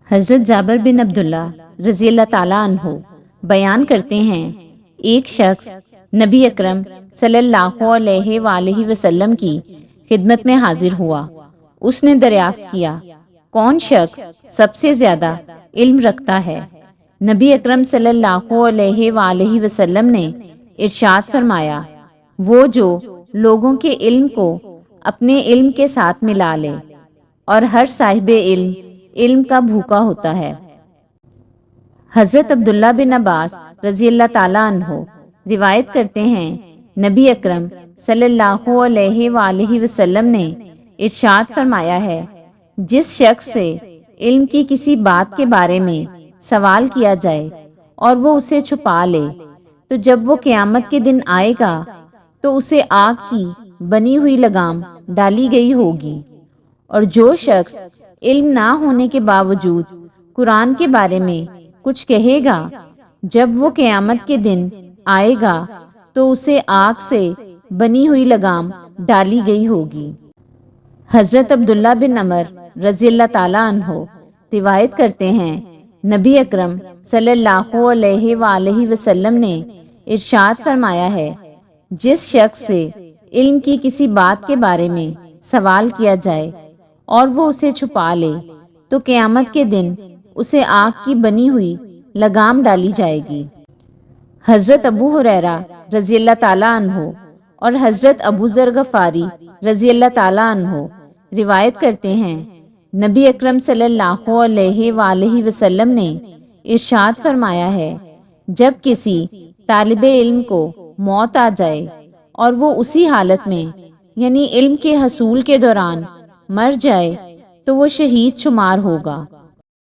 حضرت جابر بن عبداللہ رضی اللہ تعالیٰ عنہ بیان کرتے ہیں، ایک شخص نبی اکرم صلی اللہ علیہ وآلہ وسلم کی خدمت میں حاضر ہوا۔ اس نے دریافت کیا، کون شخص سب سے زیادہ علم رکھتا ہے؟ نبی اکرم صلی اللہ علیہ وآلہ وسلم نے ارشاد فرمایا، وہ جو لوگوں کے علم کو اپنے علم کے ساتھ ملا لے، اور ہر صاحب علم کا بھوکا ہوتا ہے۔ حضرت عبداللہ بن عباس رضی اللہ تعالیٰ عنہ روایت کرتے ہیں، نبی اکرم صلی اللہ علیہ وآلہ وسلم نے ارشاد فرمایا ہے، جس شخص سے علم کی کسی بات کے بارے میں سوال کیا جائے اور وہ اسے چھپا لے، تو جب وہ قیامت کے دن آئے گا تو اسے آگ کی بنی ہوئی لگام ڈالی گئی ہوگی۔ اور جو شخص علم نہ ہونے کے باوجود قرآن کے بارے میں کچھ کہے گا، جب وہ قیامت کے دن آئے گا تو اسے آگ سے بنی ہوئی لگام ڈالی گئی ہوگی۔ حضرت عبداللہ بن عمر رضی اللہ تعالیٰ عنہ روایت کرتے ہیں، نبی اکرم صلی اللہ علیہ وآلہ وسلم نے ارشاد فرمایا ہے، جس شخص سے علم کی کسی بات کے بارے میں سوال کیا جائے اور وہ اسے چھپا لے، تو قیامت کے دن اسے آگ کی بنی ہوئی لگام ڈالی جائے گی۔ حضرت ابو ہریرہ رضی اللہ تعالیٰ عنہ اور حضرت ابو ذر غفاری رضی اللہ تعالیٰ عنہ روایت کرتے ہیں، نبی اکرم صلی اللہ علیہ وآلہ وسلم نے ارشاد فرمایا ہے، جب کسی طالب علم کو موت آ جائے اور وہ اسی حالت میں یعنی علم کے حصول کے دوران مر جائے تو وہ شہید شمار ہوگا۔